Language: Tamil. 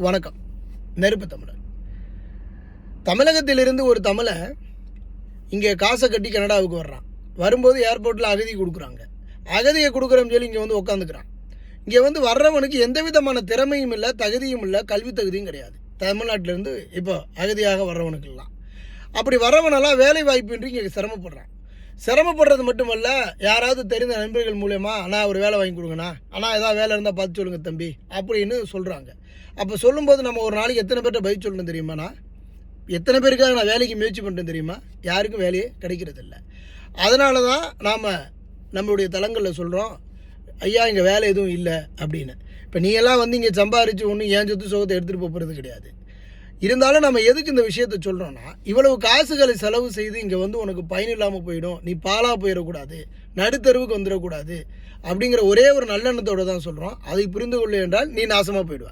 வணக்கம். நெருப்பு தமிழர். தமிழகத்திலிருந்து ஒரு தமிழன் இங்கே காசை கட்டி கனடாவுக்கு வர்றான். வரும்போது ஏர்போர்ட்டில் அகதி கொடுக்குறாங்க. அகதியை கொடுக்குறோன்னு சொல்லி இங்கே வந்து உட்காந்துக்கிறான். இங்கே வந்து வர்றவனுக்கு எந்த விதமான திறமையும் இல்லை, தகுதியும் இல்லை, கல்வி தகுதியும் கிடையாது. தமிழ்நாட்டிலேருந்து இப்போ அகதியாக வர்றவனுக்கெல்லாம் அப்படி வர்றவனெல்லாம் வேலை வாய்ப்பின்றி இங்கே சிரமப்படுறது மட்டுமல்ல, யாராவது தெரிந்த நண்பர்கள் மூலயமா அண்ணா ஒரு வேலை வாங்கி கொடுங்கண்ணா, அண்ணா ஏதாவது வேலை இருந்தால் பார்த்து சொல்லுங்கள் தம்பி அப்படின்னு சொல்கிறாங்க. அப்போ சொல்லும்போது நம்ம ஒரு நாளைக்கு எத்தனை பேர்கிட்ட பதில் சொல்லணும் தெரியுமாண்ணா? எத்தனை பேருக்காக நான் வேலைக்கு முயற்சி பண்ணுறேன் தெரியுமா? யாருக்கும் வேலையே கிடைக்கிறதில்ல. அதனால தான் நாம் நம்மளுடைய தளங்களில் சொல்கிறோம், ஐயா இங்கே வேலை எதுவும் இல்லை அப்படின்னு. இப்போ நீ எல்லாம் வந்து இங்கே சம்பாரித்து ஒன்றும் ஏன் சொத்து சுகத்தை எடுத்துகிட்டு போகிறது கிடையாது. இருந்தாலும் நம்ம எதுக்கு இந்த விஷயத்த சொல்கிறோன்னா, இவ்வளவு காசுகளை செலவு செய்து இங்கே வந்து உனக்கு பயன் இல்லாமல் போயிடும், நீ பாலாக போயிடக்கூடாது, நடுத்தருவுக்கு வந்துடக்கூடாது அப்படிங்கிற ஒரே ஒரு நல்லெண்ணத்தோடு தான் சொல்கிறோம். அதை புரிந்து கொள்ள என்றால் நீ நாசமாக போயிடுவ.